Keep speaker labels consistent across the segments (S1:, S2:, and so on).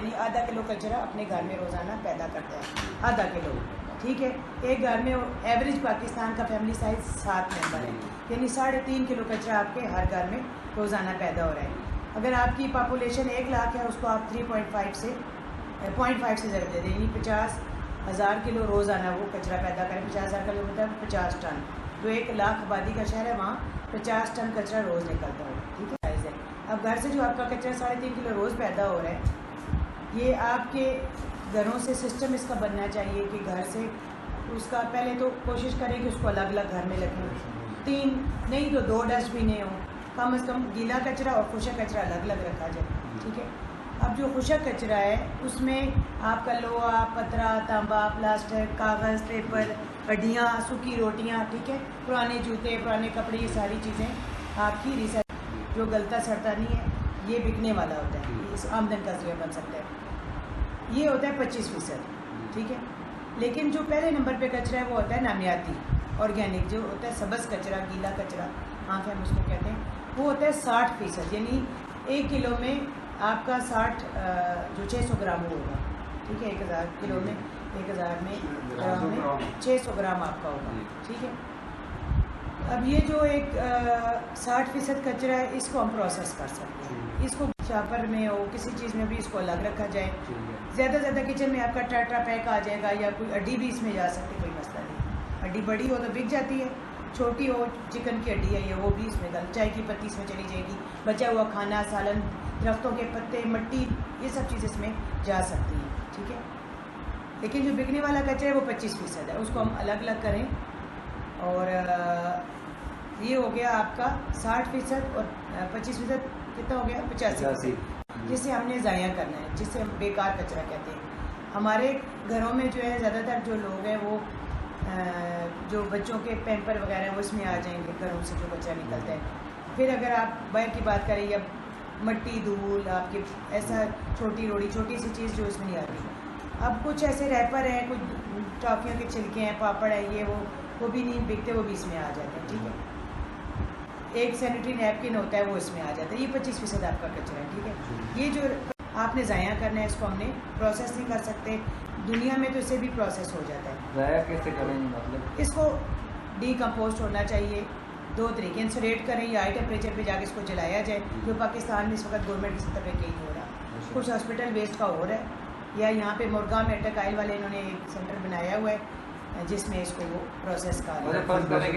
S1: यानी आधा किलो कचरा अपने घर में रोज़ाना पैदा करता है, आधा किलो। ठीक है, एक घर में एवरेज पाकिस्तान का फैमिली साइज 7 मेंबर है, यानी 3.5 किलो कचरा आपके हर घर में रोज़ाना पैदा हो रहा है। अगर आपकी पॉपुलेशन 1 लाख है, उसको आप 3.5 से 0.5 से ज़रूर दे दें, यानी 50,000 किलो रोज़ाना वो कचरा पैदा करें। 50,000 किलो मतलब 50 टन। जो 1 लाख आबादी का शहर है वहाँ 50 टन कचरा रोज़ निकलता है। ठीक है, साइज़ है। अब घर से जो आपका कचरा 3.5 किलो रोज़ पैदा हो रहा है, ये आपके घरों से सिस्टम इसका बनना चाहिए कि घर से उसका पहले तो कोशिश करें कि उसको अलग अलग घर में रखें, 3 नहीं तो 2 डस्टबिन हो, कम से कम गीला कचरा और खुशक कचरा अलग अलग रखा जाए। ठीक है, अब जो खुशक कचरा है उसमें आपका लोहा, पतरा, तांबा, प्लास्टिक, कागज़, पेपर, हड्डियाँ, सूखी रोटियाँ, ठीक है, पुराने जूते, पुराने कपड़े, ये सारी चीज़ें आपकी रिसाइकिल जो गलता सड़ता नहीं है, ये बिकने वाला होता है, इस आमदन का जरिया बन सकता है। ये होता है 25%। ठीक है, लेकिन जो पहले नंबर पे कचरा है वो होता है नामियाती ऑर्गेनिक, जो होता है सब्ज़ कचरा, गीला कचरा, हाँ हम उसको कहते हैं, वो होता है 60%, यानी 1 किलो में आपका 60 जो 600 ग्राम होगा। ठीक है, 1000 किलो में 1000 में ग्राम में 600 ग्राम आपका होगा। ठीक है, अब ये जो एक 60% कचरा है, इसको हम प्रोसेस कर सकते हैं। इसको शापर में हो किसी चीज़ में भी इसको अलग रखा जाए। ज़्यादा से ज़्यादा किचन में आपका टाटा पैक आ जाएगा, या कोई हड्डी भी इसमें जा सकती है, कोई मसला नहीं। हड्डी बड़ी हो तो बिक जाती है, छोटी हो चिकन की हड्डी है ये, वो भी इसमें डाल, चाय की पत्ती इसमें चली जाएगी, बचा हुआ खाना, सालन, दरख्तों के पत्ते, मिट्टी, ये सब चीज़ इसमें जा सकती हैं। ठीक है, लेकिन जो बिकने वाला कचरा है वो 25% है, उसको हम अलग अलग करें। और ये हो गया आपका 60% और 25% कितना हो गया 85%, जिसे हमने ज़ाया करना है, जिसे हम बेकार कचरा कहते हैं। हमारे घरों में जो है ज़्यादातर जो लोग हैं वो जो बच्चों के पैम्पर वगैरह वो इसमें आ जाएंगे, घरों से जो कचरा निकलता है। फिर अगर आप बाहर की बात करें, या मट्टी, धूल, आपके ऐसा छोटी रोटी, छोटी सी चीज़ जो इसमें नहीं आती। अब कुछ ऐसे रैपर हैं, कुछ टॉफ़ियों के छिलके हैं, पापड़ है, ये वो भी नहीं बिकते, वो भी इसमें आ जाते हैं। ठीक है, एक सैनिटरी नैपकिन होता है वो इसमें आ जाता है, ये 25% आपका कचरा है। ठीक है, ये जो आपने ज़ाया करना है इसको हमने प्रोसेस नहीं कर सकते, दुनिया में तो इससे भी प्रोसेस हो जाता है।
S2: ज़ाया कैसे करेंगे? मतलब इसको
S1: डीकम्पोस्ट होना चाहिए, 2 तरीके, इंसुलेट करें या हाई टेम्परेचर पे जाके इसको जलाया जाए, जो पाकिस्तान में इस वक्त गवर्नमेंट की सतह पे कहीं हो रहा है। कुछ हॉस्पिटल वेस्ट का हो रहा है, या यहाँ पे मुर्गा में अटक आयल वाले इन्होंने एक सेंटर बनाया हुआ है जिसमें इसको वो प्रोसेस कर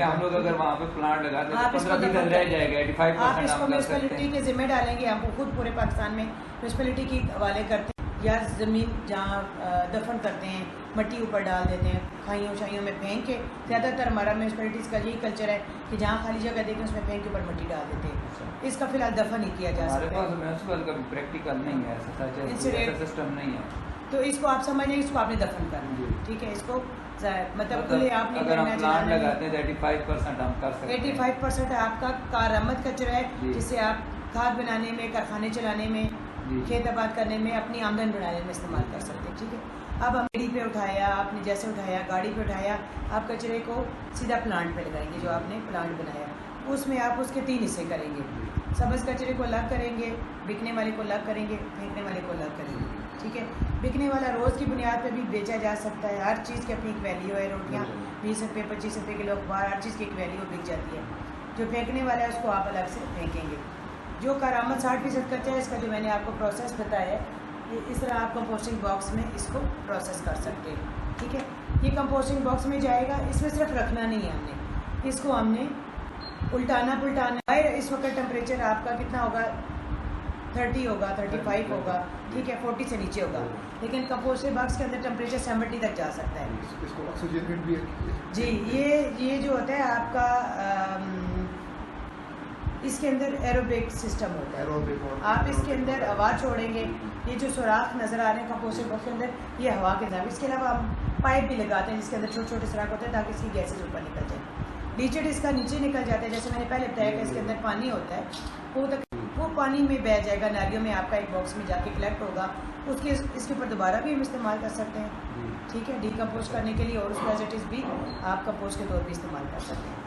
S2: हम लोग अगर वहाँ पे प्लांट लगाते हैं तो 15% रह जाएगा, 85%
S1: आप इसको म्यूनसिपैलिटी के जिम्मे डालेंगे। हम खुद पूरे पाकिस्तान में म्यूनसिपैलिटी की हवाले करते हैं, या ज़मीन जहाँ दफन करते हैं मट्टी ऊपर डाल देते हैं, खाइयों शाइयों में फेंक के। ज़्यादातर हमारा म्यूनसिपैलिटीज़ का यही कल्चर है कि जहाँ खाली जगह देखें उसमें फेंक के ऊपर मट्टी डाल देते हैं। इसका फिलहाल दफन नहीं किया जा सकता,
S2: म्यूनसिपल का प्रैक्टिकल नहीं है, ऐसा सिस्टम नहीं है,
S1: तो इसको आप समझ लें, इसको आपने दफन करना है। ठीक है, इसको मतलब खुले आपने
S2: अगर हम प्लांट लगाते हैं तो 85% हम कर सकते हैं।
S1: 85% आपका कारआमद कचरा है, जिससे आप खाद बनाने में, कारखाने चलाने में, खेत आबाद करने में, अपनी आमदन बढ़ाने में इस्तेमाल कर सकते हैं। ठीक है, अब हम गाड़ी पे उठाया, आपने जैसे उठाया, गाड़ी पे उठाया, आप कचरे को सीधा प्लांट पे लगाएंगे, जो आपने प्लांट बनाया उसमें आप उसके 3 हिस्से करेंगे। सब्ज़ कचरे को अलग करेंगे, बिकने वाले को अलग करेंगे, फेंकने वाले को अलग करेंगे। ठीक है, बिकने वाला रोज़ की बुनियाद पर भी बेचा जा सकता है, हर चीज़ की अपनी एक वैल्यू है। रोटियाँ 20 रुपये 25 रुपये किलो, अखबार, हर चीज़ की एक वैल्यू बिक जाती है। जो फेंकने वाला है उसको आप अलग से फेंकेंगे। जो कारआमद 60% कच्चा है, इसका जो मैंने आपको प्रोसेस बताया है, ये इस तरह आप कंपोस्टिंग बॉक्स में इसको प्रोसेस कर सकते हैं। ठीक है, ये कंपोस्टिंग बॉक्स में जाएगा, इसमें सिर्फ रखना नहीं है हमने, इसको हमने उल्टाना पुल्टाना है। इस वक्त टेम्परेचर आपका कितना होगा, 30 होगा, 35 होगा, ठीक है, 40 से नीचे होगा, लेकिन कंपोस्टिंग बॉक्स के अंदर टेम्परेचर 70 तक जा सकता है।
S3: इसको ऑक्सीजन भी है
S1: जी, ये जो होता है आपका इसके अंदर एरोबिक सिस्टम होता है। आप इसके अंदर हवा छोड़ेंगे, ये जो सुराख नज़र आ रहे हैं कंपोस्टिंग बॉक्स के अंदर, ये हवा के अंदर। इसके अलावा हम पाइप भी लगाते हैं जिसके अंदर छोटे छोटे सुराख होते हैं ताकि इसकी गैसेज ऊपर निकल जाए। लीचेड इसका नीचे निकल जाता है, जैसे मैंने पहले बताया कि इसके अंदर पानी होता है, वो पानी में बह जाएगा, नालियों में आपका एक बॉक्स में जाके कलेक्ट होगा, उसके इसके ऊपर दोबारा भी हम इस्तेमाल कर सकते हैं। ठीक है, डीकम्पोस्ट करने के लिए, और उसको एज इट इज़ भी आप कंपोस्ट के तौर पर इस्तेमाल कर सकते हैं।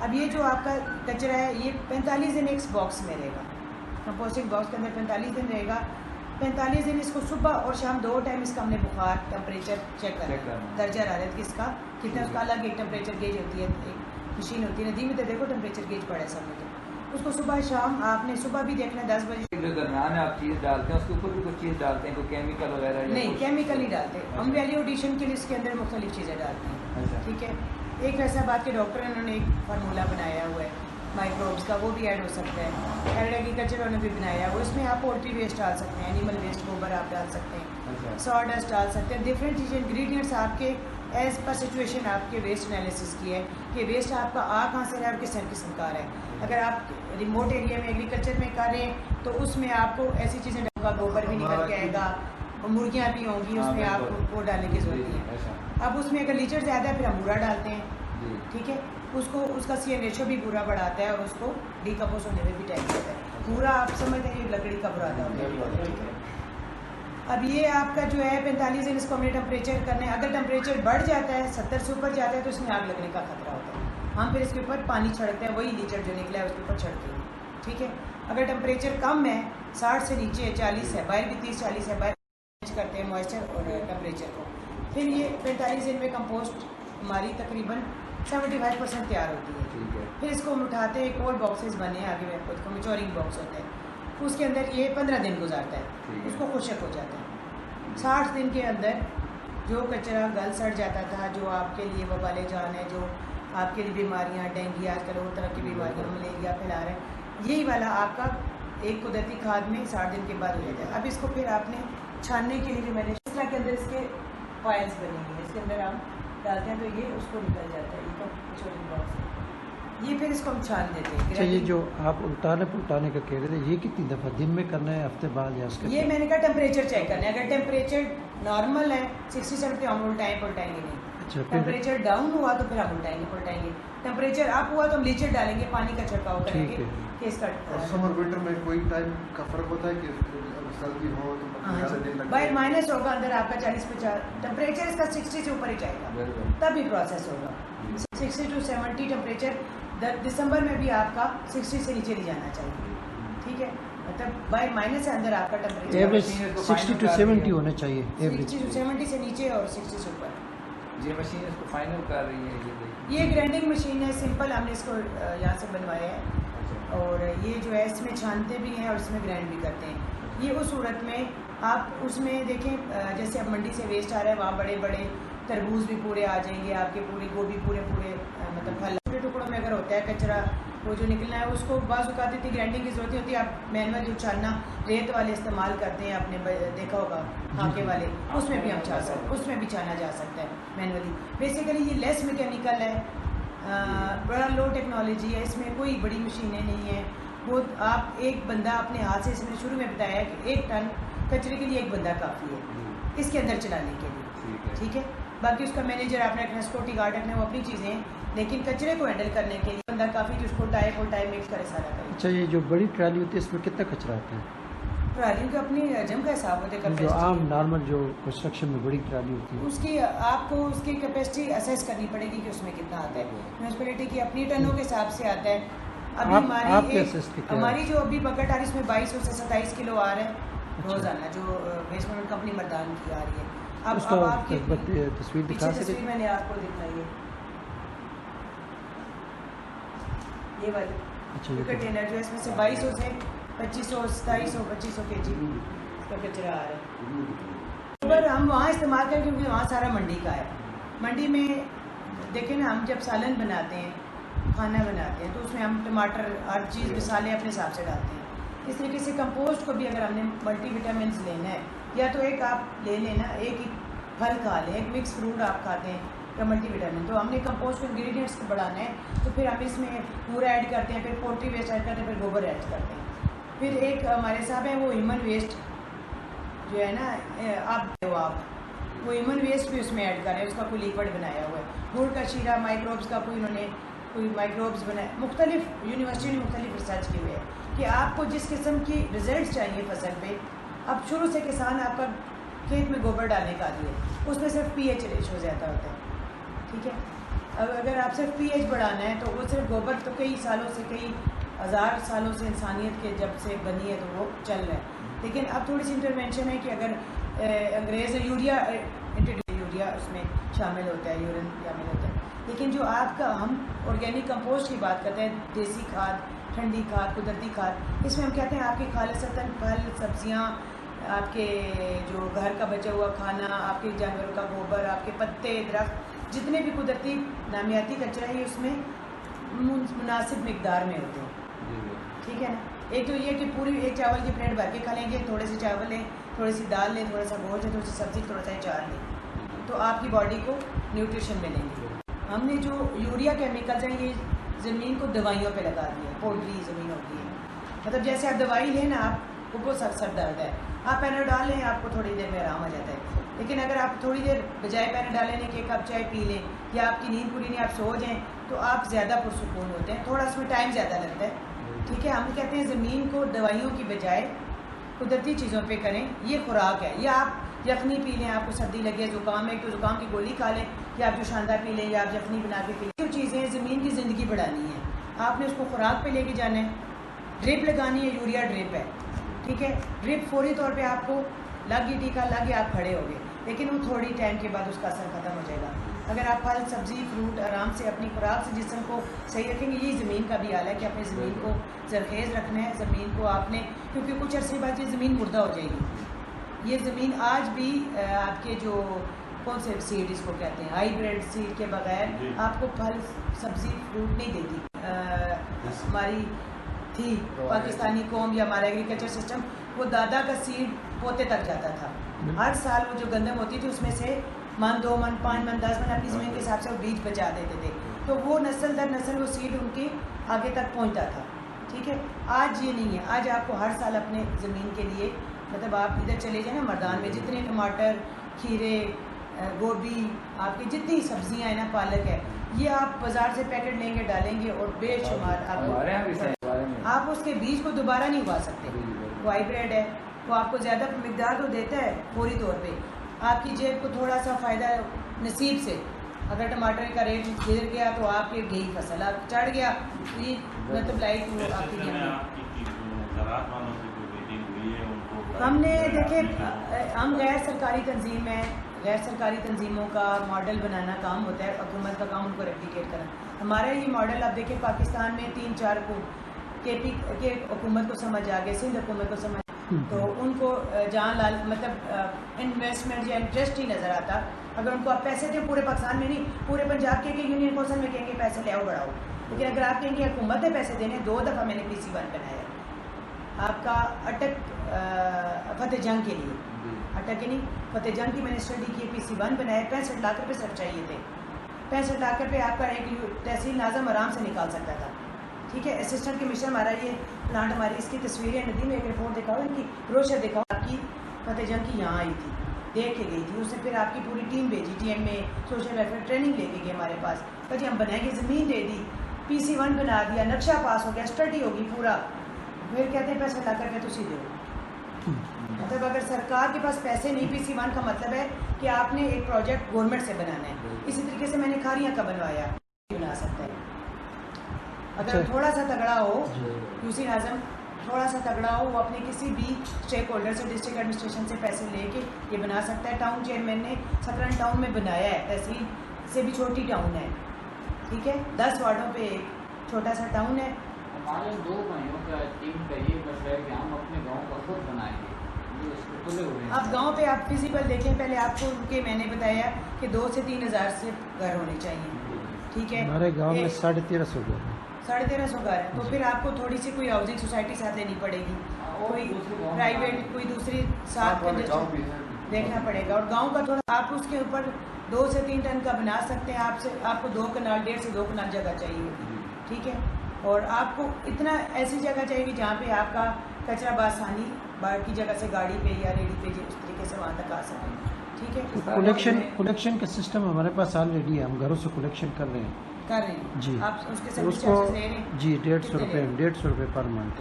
S1: अब ये जो आपका कचरा है ये 45 दिन एक बॉक्स में रहेगा, कंपोस्टिंग बॉक्स के अंदर 45 दिन रहेगा। 45 दिन इसको सुबह और शाम 2 टाइम इसका हमने बुखार टेम्परेचर चेक करना है, दर्जा हरारत किसका कितना, उसका अलग एक टेम्परेचर गेज होती है, एक मशीन होती है नदी में, तो देखो टेम्परेचर गेज पड़ा है सामने, तो उसको सुबह शाम आपने सुबह भी देखना है 10 बजे।
S2: जो दरमियान आप चीज़ डालते हैं उसके ऊपर भी कुछ चीज़ डालते हैं, कोई केमिकल वगैरह?
S1: नहीं, केमिकल नहीं डालते हम, वैल्यू एडिशन के लिए इसके अंदर मुख्तलिफ चीज़ें डालते हैं।
S2: अच्छा।
S1: ठीक है, एक फैसलाबाद के डॉक्टर उन्होंने एक फार्मूला बनाया हुआ है माइक्रोब्स का, वो भी ऐड हो सकता है। एड एग्रीकल्चर उन्होंने भी बनाया हुआ, इसमें आप पोल्ट्री वेस्ट डाल सकते हैं, एनिमल वेस्ट गोबर आप डाल सकते हैं, सॉडस्ट डाल सकते हैं, डिफरेंट चीज़ें इंग्रेडिएंट्स आपके एज पर सिचुएशन आपके वेस्ट एनालिसिस की है कि वेस्ट आपका आ कहाँ से रहा है और किस किस्म का आ रहा है। अगर आप रिमोट एरिया में एग्रीकल्चर में कर रहे हैं तो उसमें आपको ऐसी चीज़ें डालूंगा, गोबर भी निकल के आएगा, मुर्गियाँ भी होंगी, उसमें आपको वो डालने की जरूरत नहीं है। अब उसमें अगर लीचर ज़्यादा है फिर हम बूरा डालते हैं, ठीक है, उसको उसका सी एन रेशो भी पूरा बढ़ाता है और उसको डिकम्पोज होने में भी टाइम लगता है। पूरा आप समझते हैं ये लकड़ी का बुरादा होता है, ठीक है। अब ये आपका जो है 45 दिन इसको हमने टेम्परेचर करना है, अगर टेम्परेचर बढ़ जाता है 70 से ऊपर जाता है तो इसमें आग लगने का खतरा होता है, हम फिर इसके ऊपर पानी छिड़कते हैं, वही लीचर जो निकला है उसके ऊपर छिड़कते हैं, ठीक है। अगर टेम्परेचर कम है 60 से नीचे 40 है, बाहर भी 30-40 है, बाहर करते हैं मॉइस्चर और टेम्परेचर को, फिर ये 45 दिन में कंपोस्ट हमारी तकरीबन 75% तैयार होती है। फिर इसको हम उठाते हैं, एक और बॉक्सेस बने हैं आगे में, उसको मेच्योरिंग बॉक्स होता है, उसके अंदर ये 15 दिन गुजारता है, उसको खुशक हो जाता है। 60 दिन के अंदर जो कचरा गल सड़ जाता था, जो आपके लिए वबाले जान है, जो आपके लिए बीमारियाँ, डेंगू आजकल और तरह की बीमारियाँ, मलेरिया फैला रहे हैं, यही वाला आपका एक कुदरती खाद में 60 दिन के बाद हो जाता है। अब इसको फिर आपने छानने के लिए जो मैंने इस तरह के अंदर इसके फाइल्स बनेंगे, इसके अंदर हम डालते हैं तो ये उसको निकल जाता है, ये तो मेच्योरिंग बॉक्स है। ये फिर इसको हम छान देते हैं।
S4: अच्छा, ये जो आप उल्टाने पुलटाने का कह रहे थे, ये कितनी दफ़ा दिन में करना है, हफ्ते बाद या उसके?
S1: ये मैंने कहा टेम्परेचर चेक करना है, अगर टेम्परेचर नॉर्मल है 60-70 हम उल्टाएंगे नहीं।
S4: अच्छा,
S1: टेम्परेचर डाउन हुआ तो फिर हम उल्टाएंगे, टेम्परेचर अप हुआ तो हम लीचर डालेंगे, पानी का छिड़काव करेंगे कि इसका।
S3: और समर विंटर में कोई टाइम का फर्क होता है कि सर्दी हो तो ज़्यादा दिन लगता
S1: बाहर
S3: है?
S1: माइनस होगा, अंदर आपका 40-50 टेम्परेचर इसका 60 से ऊपर ही जाएगा तभी प्रोसेस होगा। 60 to 70 टेम्परेचर दिसंबर में भी आपका 60 से नीचे नहीं जाना चाहिए, ठीक है, मतलब बाय माइनस है अंदर आपका टेम्परेचर
S4: एवरेज 60 to 70 होने चाहिए, एवरेज
S1: 60 to 70 से नीचे और 60 से ऊपर।
S2: ये मशीन इसको फाइनल कर रही है, ये देखिए।
S1: ये ग्राइंडिंग मशीन है, सिंपल हमने इसको यहाँ से बनवाया है और ये जो है इसमें छानते भी हैं और इसमें ग्राइंड भी करते हैं। ये उस सूरत में आप उसमें देखें जैसे अब मंडी से वेस्ट आ रहा है, वहाँ बड़े बड़े तरबूज भी पूरे आ जाएंगे, आपके पूरी गोभी पूरे मतलब फल छोटे टुकड़ों में अगर होता है कचरा वो जो निकलना है उसको बाज़ औक़ात इतनी ग्राइंडिंग की ज़रूरत होती है। आप मैनुअल जो छानना रेत वाले इस्तेमाल करते हैं, आपने देखा होगा हाके वाले, उसमें भी हम उसमें भी छाना जा सकता है मैनुअली। बेसिकली ये लेस मैकेनिकल है, बड़ा लो टेक्नोलॉजी है, इसमें कोई बड़ी मशीनें नहीं है। वो आप एक बंदा अपने हाथ से, इसमें शुरू में बताया कि 1 टन कचरे के लिए 1 बंदा काफ़ी है इसके अंदर चलाने के लिए, ठीक है। बाकी उसका मैनेजर आपने रखना, सिक्योरिटी गार्ड रखना, वो अपनी चीज़ें हैं, लेकिन कचरे को हैंडल करने के लिए बंदा काफ़ी जो उसको टाइम मिक्स करे सारा करे।
S4: अच्छा, ये जो बड़ी ट्राली होती है इसमें कितना कचरा आता है?
S1: ट्राली का अपनी हजम का हिसाब होता है,
S4: जो आम नॉर्मल जो कंस्ट्रक्शन में बड़ी ट्राली होती है
S1: उसकी आपको उसकी कैपेसिटी असेस करनी पड़ेगी कि उसमें कितना आता है। म्यूनसिपैलिटी की अपनी टनों के हिसाब से आता है। अभी हमारी जो अभी बकेट आ रही है इसमें 2200 से 27 किलो आ रहा है रोजाना, जो वेस्ट मैनेजमेंट कंपनी मर्दान की आ रही है। अब आपकी
S4: तस्वीर दिखा सकते?
S1: तस्वीर मैंने आपको दिखाई है, ये वाली।
S4: अच्छा,
S1: कंटेनर जो है इसमें से 2200 से 2500 2700 kg इसका कचरा आ रहा है। पर हम वहाँ इस्तेमाल करें क्योंकि वहाँ सारा मंडी का है। मंडी में देखें ना, हम जब सालन बनाते हैं, खाना बनाते हैं, तो उसमें हम टमाटर हर चीज़ मसाले अपने हिसाब से डालते हैं। इस तरीके से कंपोस्ट को भी अगर हमने मल्टीविटामिन लेना है, या तो एक आप ले लेना, एक ही फल खा लें, एक मिक्स फ्रूट आप खाते हैं या मल्टीविटामिन, तो हमने कंपोस्ट को इंग्रेडिएंट्स को बढ़ाना है तो फिर हम इसमें पूरा ऐड करते हैं, फिर पोल्ट्री वेस्ट ऐड करते हैं, फिर गोबर ऐड करते हैं। फिर एक हमारे साहब हैं वो ह्यूमन वेस्ट जो है ना, आप वो ह्यूमन वेस्ट भी उसमें ऐड करें, उसका कोई लिक्विड बनाया हुआ है। गुड़ का शीरा, माइक्रोब्स का कोई माइक्रोब्स बनाए, मुख्तलिफ यूनिवर्सिटी ने मुख्तलिफ रिसर्च की हुई है कि आपको जिस किस्म की रिजल्ट चाहिए फसल पे। अब शुरू से किसान आपका खेत में गोबर डालने का आदी है, उसमें सिर्फ pH रेशो ज़्यादा होता है, ठीक है। अब अगर आप सिर्फ pH बढ़ाना है तो वो सिर्फ गोबर तो कई सालों से, कई हज़ार सालों से इंसानियत के जब से बनी है तो वो चल रहा है। लेकिन अब थोड़ी सी इंटरवेंशन है कि अगर अंग्रेज़ यूरिया उसमें शामिल होता है, यूरिन शामिल होता है। लेकिन जो आपका हम ऑर्गेनिक कंपोस्ट की बात करते हैं, देसी खाद, ठंडी खाद, कुदरती खाद, इसमें हम कहते हैं आपकी खालिसतन फल, सब्जियाँ, आपके जो घर का बचा हुआ खाना, आपके जानवरों का गोबर, आपके पत्ते, दरख्त, जितने भी कुदरती नामियाती कचरा है उसमें मुनासिब मिकदार में होते हैं। ठीक है ना। एक तो ये कि पूरी एक चावल की प्लेट भर के खा लेंगे, थोड़े से चावल लें, थोड़ी सी दाल लें, थोड़ा सा गोश्त लें, थोड़ी सी सब्ज़ी, थोड़ा सा अचार लें, तो आपकी बॉडी को न्यूट्रिशन मिलेंगे। हमने जो यूरिया केमिकल्स हैं ये ज़मीन को दवाइयों पे लगा दिया है, पोल्ट्री ज़मीन होती है, मतलब जैसे आप दवाई लें ना, आपको सर दर्द है, आप पैनाडॉल लें, आपको थोड़ी देर में आराम आ जाता है। लेकिन अगर आप थोड़ी देर बजाय पैनाडॉल लेने के कप चाय पी लें या आपकी नींद पूरी नहीं, आप सो जाएँ, तो आप ज़्यादा पुरसुकून होते हैं, थोड़ा उसमें टाइम ज़्यादा लगता है। ठीक है, हम कहते हैं ज़मीन को दवाइयों की बजाय कुदरती चीज़ों पे करें, ये खुराक है। या आप यखनी पी लें, आपको सर्दी लगे, ज़ुकाम है तो ज़ुकाम की गोली खा लें, या आप जो शानदार पी लें, या आप यखनी बना के पी लें। जो चीज़ें ज़मीन की ज़िंदगी बढ़ानी है, आपने उसको खुराक पे लेके जाना है। ड्रिप लगानी है, यूरिया ड्रिप है, ठीक है। ड्रिप फौरी तौर पर आपको लगी टीका लगे, आप खड़े हो गए, लेकिन वो थोड़ी टाइम के बाद उसका असर ख़त्म हो जाएगा। अगर आप फल, सब्ज़ी, फ्रूट आराम से अपनी खुराक से जिस्म को सही रखेंगे, यही ज़मीन का भी हाल है कि अपनी ज़मीन को जरखेज़ रखना है। ज़मीन को आपने, क्योंकि कुछ अर्से बाद ये ज़मीन मुर्दा हो जाएगी। ये ज़मीन आज भी आपके जो कौन से सीड इसको कहते हैं, हाईब्रिड सीड के बगैर आपको फल, सब्ज़ी, फ्रूट नहीं देती। हमारी थी पाकिस्तानी कौम या हमारा एग्रीकल्चर सिस्टम, वो दादा का सीड पोते तक जाता था। हर साल वो जो गंदम होती थी उसमें से मन, 2 मन, 5 मन, 10 मन अपनी ज़मीन के हिसाब से वो बीज बचा देते थे, तो वो नस्ल दर नस्ल वो सीड उनकी आगे तक पहुंचता था। ठीक है, आज ये नहीं है। आज आपको हर साल अपने ज़मीन के लिए, मतलब आप इधर चले जाए ना मर्दान में, जितने टमाटर, खीरे, गोभी, आपकी जितनी सब्जियां हैं ना, पालक है, ये आप बाज़ार से पैकेट लेंगे, डालेंगे और बेशुमार आपको, आप उसके बीज को दोबारा नहीं उगा सकते। वो हाइब्रिड है, वो आपको ज़्यादा मिकदार तो देता है फौरी तौर पे, आपकी जेब को थोड़ा सा फ़ायदा नसीब से। अगर टमाटर का रेट गिर गया तो आपके गई फसल, आप चढ़ गया तो ये मतलब लाइट वो आपकी हमने देखे। हम गैर सरकारी तंजीम में, गैर सरकारी तंजीमों का मॉडल बनाना काम होता है, हुकूमत का काम उनको रेप्लिकेट करना। हमारा ये मॉडल आप देखें, पाकिस्तान में 3-4 को KP के हुकूमत को समझ आ गया, सिंध हुकूमत को समझ, तो उनको जहाँ लाल मतलब इन्वेस्टमेंट या इंटरेस्ट ही नज़र आता। अगर उनको आप पैसे दें, पूरे पाकिस्तान में नहीं, पूरे पंजाब के यूनियन कौंसिल में कहेंगे पैसे ले आओ बढ़ाओ, लेकिन अगर आप कहेंगे हुकूमत है पैसे देने, 2 दफ़ा मैंने PC1 बनाया आपका अटक फतेह जंग के लिए, अटक के नहीं, फतेह जंग की मैंने स्टडी की, PC1 बनाया। 65 लाख रुपये सब चाहिए थे। 65 लाख रुपये आपका एक तहसील नाज़म आराम से निकाल सकता था। ठीक है, असिस्टेंट कमिश्नर हमारा ये प्लांट, हमारी इसकी तस्वीरें नदी में एक रिपोर्ट दिखाओ, इनकी ब्रोशर दिखाओ, आपकी फतेह जंग की यहाँ आई थी, देख के गई थी। उससे फिर आपकी पूरी टीम भेजी, TM में सोशल वेलफेयर ट्रेनिंग लेके गए हमारे पास, तो जी हम बनाएंगे, ज़मीन दे दी, PC1 बना दिया, नक्शा पास हो गया, स्टडी होगी पूरा, फिर कहते हैं 65 लाख रुपये तुसी दो। मतलब अगर सरकार के पास पैसे नहीं, PC1 का मतलब है कि आपने एक प्रोजेक्ट गवर्नमेंट से बनाना है। इसी तरीके से मैंने खारियाँ का बनवाया, बना सकता है अगर थोड़ा सा तगड़ा हो, यूसी नाज़म थोड़ा सा तगड़ा हो, वो अपने किसी भी स्टेक होल्डर से, डिस्ट्रिक्ट एडमिनिस्ट्रेशन से पैसे लेके ये बना सकता है। टाउन चेयरमैन ने सकरन टाउन में बनाया है, तहसील से भी छोटी टाउन है। ठीक है, 10 वार्डों पे एक छोटा सा टाउन है।
S5: हमारे 2 भाइयों का टीम का ये मसला है कि हम अपने गाँव का खुद बनाएंगे।
S6: अब
S1: गाँव पे आप फिजिबल देखें, पहले आपको उनके मैंने बताया कि 2 से 3 हज़ार से घर होने चाहिए। ठीक है,
S4: हमारे गाँव में 1350 घर है,
S1: 1350 घर है, तो फिर आपको थोड़ी सी कोई हाउसिंग सोसाइटी साथ लेनी पड़ेगी, कोई प्राइवेट, कोई दूसरी साथ देखना पड़ेगा। और गांव का थोड़ा आप उसके ऊपर 2 से 3 टन का बना सकते हैं। आपको 2 कनाल, 1.5 से 2 कनाल जगह चाहिए होगी। ठीक है, और आपको इतना ऐसी जगह चाहिए जहाँ पे आपका कचरा बासानी बाहर की जगह से गाड़ी पे या रेडी पे उस तरीके से वहाँ तक आ सके। ठीक है,
S4: कलेक्शन का सिस्टम हमारे पास ऑलरेडी है, हम घरों से कलेक्शन कर रहे हैं
S1: जी। आप उसके सर्विस
S4: उसको
S1: चार्जेस ले रहे हैं
S4: जी 150 रुपये पर मंथ।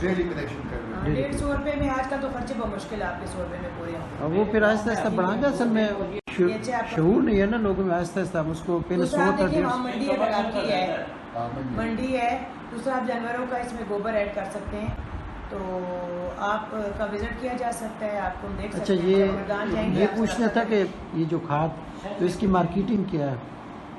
S3: डेली कलेक्शन कर रहे हैं।
S1: 150 रुपये में आजकल तो खर्चे बहुत मुश्किल है आपके 100 रुपये में पूरे होंगे।
S4: अब वो फिर आहिस्ता आहिस्ता बढ़ाएंगे, असल में शऊर नहीं है ना लोगों में, आहिस्ता आहिस्ता हम उसको पहले 100 तक।
S1: मंडी अगर आपकी है, मंडी है, दूसरा आप जानवरों का इसमें गोबर ऐड कर सकते हैं, तो आपका विजिट किया जा सकता है, आपको हम देख
S4: अच्छा,
S1: सकते हैं। मर्दान जाएंगे
S4: ये
S1: आपसे
S4: पूछना
S1: रब्ता
S4: था कि ये जो खाद तो इसकी मार्केटिंग क्या है?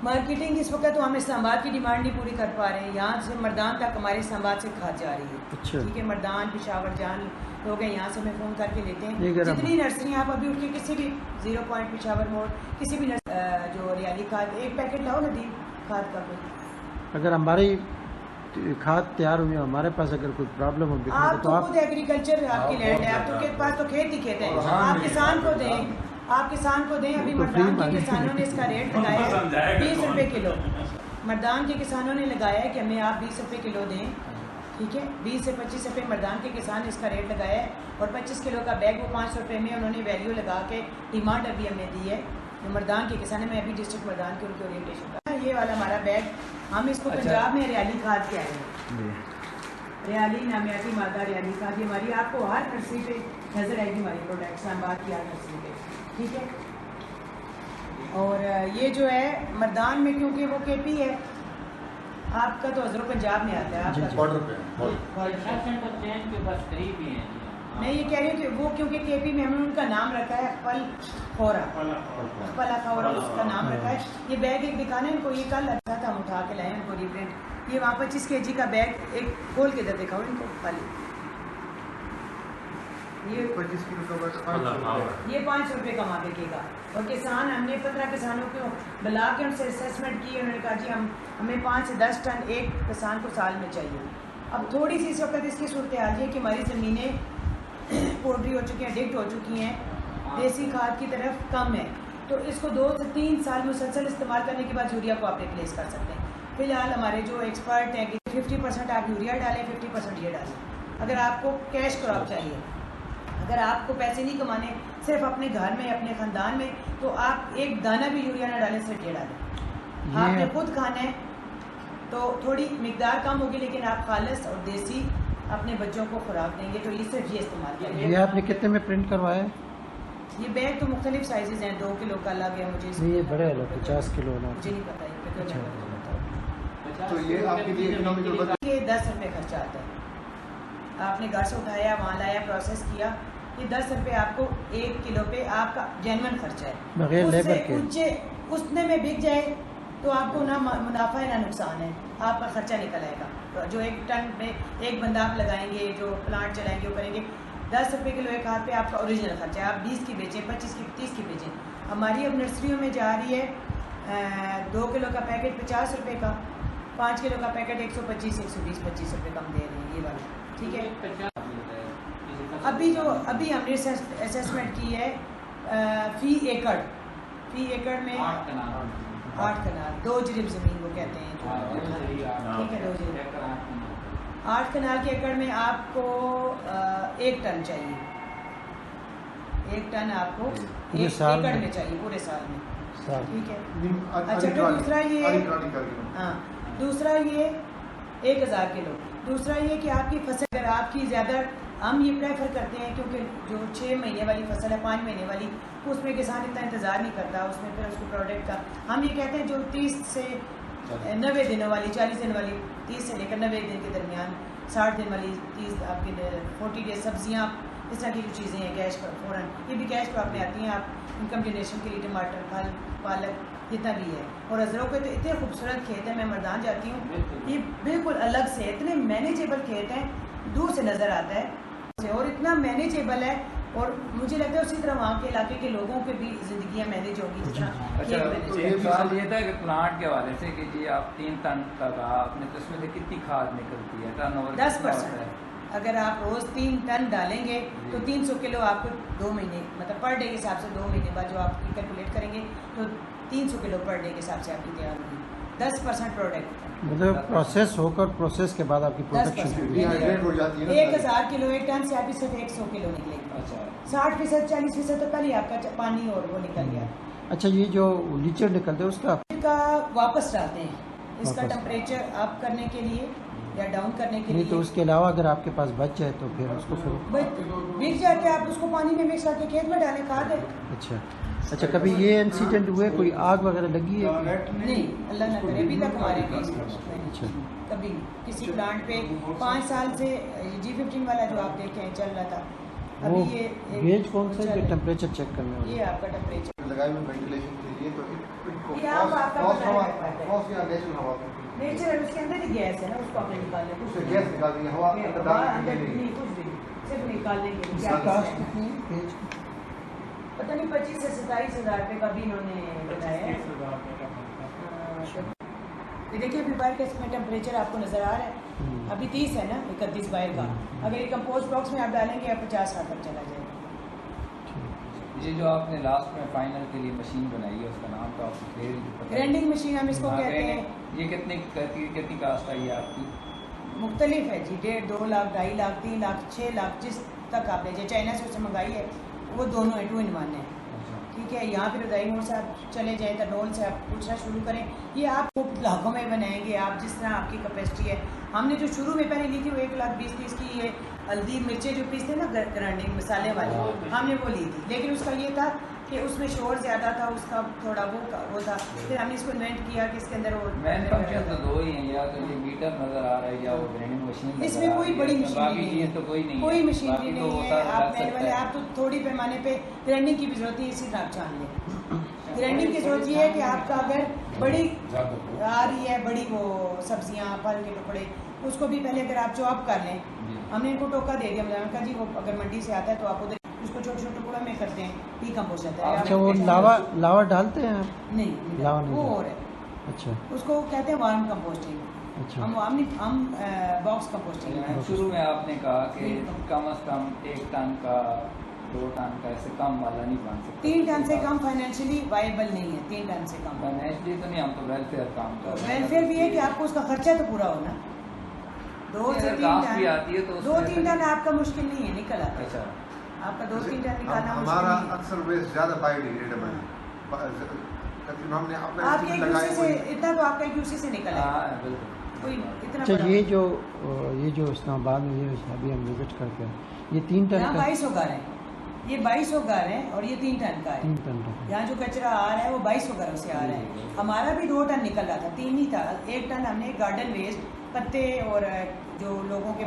S1: मार्केटिंग इस वक्त तो हम इस्लामाबाद की डिमांड नहीं पूरी कर पा रहे हैं। यहाँ से मर्दान तक हमारे इस्लामाबाद से खाद जा रही है।
S4: अच्छा।
S1: ठीक है, मर्दान पेशावर जान लोग हैं, यहाँ से हमें फ़ोन करके लेते
S4: ये
S1: हैं।
S4: अगर हम-
S1: जितनी नर्सरी आप अभी उठ के किसी भी 0 पॉइंट पेशावर मोड़ किसी भी जो रियाली खाद एक पैकेट लाओ ना दी खाद का कोई।
S4: अगर हमारी खाद तैयार हुई हमारे पास अगर कोई प्रॉब्लम हो बिकने
S1: आप
S4: को,
S1: तो
S4: तो आप
S1: खुद एग्रीकल्चर आपकी लैंड है, आप तो के पास तो खेत ही खेत है। आप किसान को दें, आप किसान को दें। अभी
S4: तो
S1: मर्दान
S4: फ्री
S1: के
S4: मांगे।
S1: किसानों ने इसका रेट लगाया है 20 रुपये किलो। मर्दान के किसानों ने लगाया है कि हमें आप 20 रुपये किलो दें। ठीक है, 20 से 25 रुपये मर्दान के किसान इसका रेट लगाया है और 25 किलो का बैग वो 500 रुपये में उन्होंने वैल्यू लगा के डिमांड अभी हमें दी है। जो मर्दान के किसान है, मैं अभी डिस्ट्रिक्ट मर्दान के उनके ओरिएंटेशन का ये वाला हमारा बैग हम इसको
S2: अच्छा।
S1: पंजाब में रियाली खाद के आए हैं। रियाली नामियाती मादा रियाली खाद ये हमारी आपको हर नर्सरी पे नजर आएगी हमारी प्रोडक्ट इस्लामाबाद की हर नर्सरी पे। ठीक है, और ये जो है मर्दान में क्योंकि वो केपी है, आपका तो हजरो पंजाब में आता है आपका तो-
S3: बॉर्डर पे
S1: बॉर्डर पे।
S5: सेंटर चेंज के बस करीब ही हैं जी।
S1: मैं ये कह रही हूँ कि वो क्योंकि केपी में हमने उनका नाम रखा है फल खोरा, फला खोरा उसका नाम रखा है। ये बैग एक दिखाना है इनको, ये कल अच्छा था हम उठा के लाए उनको रिप्रिंट। ये वहाँ 25 kg का बैग एक खोल के दे दिखाओ इनको खाली। ये
S3: 25 किलो का बस 500
S1: ये 500 रुपये कमा बिकेगा। और किसान हमने 15 किसानों को बुला के उनसे असेसमेंट की, उन्होंने कहा जी हमें 5 से 10 टन एक किसान को साल में चाहिए। अब थोड़ी सी इस वक्त इसकी सूरत हाल है कि हमारी ज़मीनें पोल्ट्री हो चुकी हैं, डिक्ट हो चुकी हैं, देसी खाद की तरफ कम है, तो इसको 2 से 3 साल मुसलसल इस्तेमाल करने के बाद यूरिया को आप रिप्लेस कर सकते हैं। फिलहाल हमारे जो एक्सपर्ट हैं कि 50% आप यूरिया डालें, 50% ये डालें। अगर आपको कैश क्रॉप चाहिए, अगर आपको पैसे नहीं कमाने सिर्फ अपने घर में अपने ख़ानदान में, तो आप एक दाना भी यूरिया ना डालें, सिर्फ ये डालें। आपने खुद खाना है तो थोड़ी मिकदार कम होगी, लेकिन आप खालिस और देसी अपने बच्चों को खुराक देंगे, तो ये सिर्फ ये इस्तेमाल करेंगे।
S4: ये आपने कितने में प्रिंट करवाया है?
S1: ये बैग तो मुख्तलिफ साइजेज हैं, 2 किलो का अलग है मुझे
S4: नहीं, ये बड़े अलग 50 किलो ना।
S1: मुझे नहीं पता ये कितना
S4: अच्छा।
S1: लगता है।
S3: तो ये आपके लिए इकोनॉमिकल बता
S1: ये 10 रुपये खर्चा आता है। आपने घर से उठाया, वहाँ लाया, प्रोसेस किया, ये 10 रुपये आपको 1 किलो पे आपका जेन्युइन खर्चा है।
S4: बगैर
S1: उससे
S4: लेबर के।
S1: ऊंचे उतने में बिक जाए तो आपको ना मुनाफा है ना नुकसान है, आपका खर्चा निकल आएगा। तो जो 1 टन में एक बंदा आप लगाएंगे, जो प्लांट चलाएंगे वो करेंगे, 10 रुपये किलो एक हाथ पे आपका ओरिजिनल खर्चा है। आप 20 की बेचें, 25 की, 30 की बेचें। हमारी अब नर्सरियों में जा रही है 2 किलो का पैकेट 50 रुपये का, 5 किलो का पैकेट 125, 120, 25 रुपये कम दे रहे हैं ये वाला। ठीक है, अभी हमने असेसमेंट की है फी एकड़ में 8 कनाल 2 जरीब ज़मीन वो कहते हैं, ठीक है, 2 जरीब 8 कनाल के एकड़ में आपको 1 टन चाहिए। 1 टन आपको
S4: पूरे
S1: 1
S4: साल
S1: एकड़
S4: में?
S1: में चाहिए, पूरे साल में।
S4: साल।
S1: ठीक है,
S3: अच्छा
S1: अच्छा, फिर दूसरा ये
S3: किलो
S1: हाँ, दूसरा ये 1000 किलो। दूसरा ये कि आपकी फसल अगर आपकी ज़्यादा, हम ये प्रेफर करते हैं क्योंकि जो 6 महीने वाली फसल है, 5 महीने वाली, उसमें किसान इतना इंतज़ार नहीं करता, उसमें फिर उसको प्रोडक्ट का हम ये कहते हैं जो 30 से 90 दिनों वाली, 40 दिन वाली, 30 से लेकर 90 दिन के दरमियान, 60 दिन वाली, 30 आपके 40 डेज सब्जियाँ, इस तरह की जो चीज़ें हैं कैश पर फ़ौरन, ये भी कैश क्रॉप में आती हैं। आप इनकम जनरेशन के लिए टमाटर, फल, पालक जितना भी है। और अजरों के तो इतने खूबसूरत खेत हैं, मैं मर्दान जाती हूँ, ये बिल्कुल अलग से इतने मैनेजेबल खेत हैं, दूर से नज़र आता है और इतना मैनेजेबल है। और मुझे लगता है उसी तरह वहाँ के इलाके के लोगों के भी ज़िंदगियाँ मैनेज होंगी जिस तरह
S2: अच्छा,
S1: खेत मैनेज
S2: तो
S1: होंगे।
S2: एक सवाल ये था कि प्लांट के हवाले से कि जी आप 3 टन का कहा आपने, तो इसमें से कितनी खाद निकलती है? टर्नओवर
S1: 10%। अगर आप रोज़ 3 टन डालेंगे तो 300 किलो आपको 2 महीने, मतलब पर डे के हिसाब से 2 महीने बाद जो आप कैलकुलेट करेंगे तो 300 किलो पर डे के हिसाब से आपकी तैयार होगी। 10% प्रोडक्ट,
S4: मतलब प्रोसेस होकर प्रोसेस के बाद आपकी प्रोडक्शन
S1: 10%।
S3: डिहाइड्रेट हो जाती है ना
S1: 1000 किलो 1 टन से आपकी सिर्फ 100 किलो निकलेगी।
S2: अच्छा,
S1: 60%, 40% तो कल ही आपका पानी और वो निकल गया।
S4: अच्छा, ये जो लीचर निकलते हैं उसका
S1: का वापस डालते हैं, इसका
S4: वापस।
S1: टेम्परेचर अप करने के लिए या डाउन करने के
S4: नहीं
S1: लिए।
S4: तो उसके अलावा अगर आपके पास बच जाए तो फिर उसको फिर
S1: बिक जाके आप उसको पानी में मिक्स करके खेत में डालें, खाद है।
S4: अच्छा अच्छा, कभी ये इंसिडेंट हुए कोई आग वगैरह लगी है?
S1: नहीं, अल्लाह ना करे, अभी तक हमारे केस में
S4: अच्छा
S1: कभी किसी प्लांट पे 5 साल से G15 वाला जो आप देखे हैं चल रहा था।
S4: वो
S1: अभी ये
S4: गेज कौन सा
S1: चल
S4: है
S1: रहा
S4: जो
S1: है।
S4: टेम्परेचर चेक करने वाला?
S1: ये आपका टेम्परेचर
S3: लगाई हुई वेंटिलेशन के लिए, तो इनको
S1: ये आप आपका
S3: क्रॉस हवा,
S1: बताया है।
S3: क्रॉस या नेचुरल हवा,
S1: नेचर उसके अंदर ही गैस है ना, उसको आपने निकालना है।
S3: उससे गैस निकाल दी, हवा अंदर
S1: हवा
S3: डालने
S1: अंदर
S3: के लिए
S1: नहीं, कुछ भी नहीं, सिर्फ निकालने के लिए। क्या
S4: कास्ट
S1: है?
S4: कितनी है पेज की?
S1: पता नहीं 25 से 27 हज़ार रुपये का भी इन्होंने बताया है। ये देखिए अभी बाहर का इसमें टेम्परेचर आपको नज़र आ रहा है, अभी 30 है ना, 31 बाहर का। अगर ये कंपोस्ट बॉक्स में आप डालेंगे आप 50 हाथ तक चला जाएगा।
S2: ये जो आपने लास्ट में फाइनल के लिए मशीन बनाई है उसका नाम तो आपको क्लियर नहीं पता।
S1: ग्राइंडिंग मशीन हम इसको
S2: हाँ,
S1: कहते हैं।
S2: ग्राइंडिंग। ये कितनी कास्ट आई है आपकी?
S1: मुख्तलिफ है जी, 1.5, 2 लाख, 2.5 लाख, 3 लाख, 6 लाख, जिस तक आप ले जाए। चाइना से उसे मंगाई है, वो दोनों है, 2 in 1 है। ठीक है, यहाँ पे रजाई मोड़ से आप चले जाएँ, तरनोल से आप पूछना शुरू करें। ये आप लाखों में बनाएंगे आप, जिस तरह आपकी कैपेसिटी है। हमने जो शुरू में पहले ली थी वो 1,20,30 की ये हल्दी मिर्चें जो पीसते ना ग्राइंडिंग मसाले वाली, हमने वो ली थी। लेकिन उसका ये था कि उसमें शोर ज़्यादा था, उसका थोड़ा वो था। फिर हमने इसको इन्वेंट किया कि इसके अंदर वो
S2: मेन फंक्शन तो 2 ही हैं, या तो ये मीटर नजर आ रहा है या वो ग्राइंडिंग मशीन।
S1: इसमें कोई बड़ी मशीन
S2: बाकी
S1: नहीं है,
S2: तो कोई नहीं है,
S1: कोई मशीनरी
S2: बाकी तो
S1: नहीं
S2: होता
S1: है। आप
S2: लग सकता
S1: मैनुअल है,
S2: है।
S1: आप तो थोड़ी पैमाने पे ग्राइंडिंग की भी जरूरत है, इसी तरह आप जान लें। ग्राइंडिंग की जरूरत ये है कि आपका अगर बड़ी आ रही है, बड़ी वो सब्जियां फल के टुकड़े, उसको भी पहले अगर आप चॉप कर लें। हमने इनको टोका दे दिया, मैंने कहा जी वो अगर मंडी से आता है तो आप उधर उसको छोटे छोटे टुकड़ों में करते हैं, डीकम्पोज जाता है।
S4: अच्छा, वो लावा डालते हैं आप?
S1: नहीं,
S4: लावा नहीं
S1: वो
S4: डालते।
S1: और है,
S4: अच्छा
S1: उसको कहते हैं वार्म कंपोस्टिंग।
S4: अच्छा
S1: हम बॉक्स कंपोस्टिंग।
S2: शुरू में आपने कहा कि कम से कम 1 टन का 2 टन का ऐसे कम वाला नहीं बन सकता।
S1: 3 टन से कम फाइनेंशियली वायबल नहीं है। 3 टन से कम
S2: फाइनेंशियली तो नहीं, हम तो वेलफेयर काम कर रहे हैं।
S1: वेलफेयर भी है कि आपको उसका खर्चा तो पूरा होना। 2 से 3
S2: कास्ट भी आती है तो उसमें
S1: 2-3 टन आपका मुश्किल नहीं है, निकल आता है।
S2: अच्छा,
S1: आपका 2-3 टन निकालना
S3: हमारा
S1: मुश्किल नहीं है।
S3: अक्सर वेस्ट ज़्यादा बायोडिग्रेडेबल है। तकरीबन हमने अपने
S1: आपके
S3: इसमें
S1: एक
S3: लगाए
S1: दूसरे से इतना तो आपका एक दूसरे से निकल है,
S2: हाँ बिल्कुल।
S1: कोई इतना
S4: अच्छा,
S1: बड़ा
S4: ये जो इस्लामाबाद में ये अभी हम विजिट करके आए, ये 3 टन
S1: यहाँ
S4: का
S1: 2200 घर है, ये 2200 घर है और ये 3 टन का है।
S4: 3 टन का
S1: यहाँ जो कचरा आ रहा है वो 2200 घरों से आ रहा है। हमारा भी 2 टन निकल रहा था, 3 ही था। 1 टन हमने गार्डन वेस्ट, पत्ते और जो लोगों के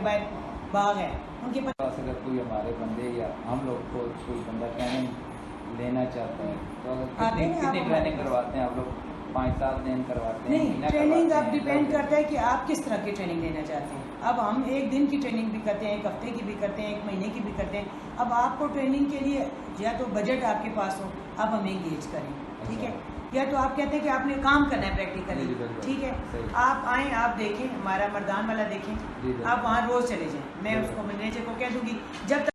S1: बाग है उनके
S2: पास अगर कोई हमारे बंदे या हम लोग को कोई बंदा ट्रेनिंग लेना चाहता है तो
S1: आते हैं
S2: कितनी
S1: आप
S2: ट्रेनिंग
S1: हमारे
S2: करवाते हैं आप लोग? 5-7 दिन करवाते हैं?
S1: नहीं,
S2: महीना
S1: ट्रेनिंग
S2: करवाते
S1: अब
S2: हैं?
S1: डिपेंड करता है कि आप किस तरह की ट्रेनिंग लेना चाहते हैं। अब हम 1 दिन की ट्रेनिंग भी करते हैं, 1 हफ्ते की भी करते हैं, 1 महीने की भी करते हैं। अब आपको ट्रेनिंग के लिए या तो बजट आपके पास हो, आप हमें इंगेज करें, ठीक है, या तो आप कहते हैं कि आपने काम करना है प्रैक्टिकली,
S2: जी, बिल्कुल।
S1: ठीक है,
S2: सही।
S1: आप आएँ, आप देखें हमारा मर्दान वाला देखें,
S2: जी, बिल्कुल।
S1: आप वहाँ रोज़ चले जाएँ। मैं उसको मैनेजर को कह दूँगी जब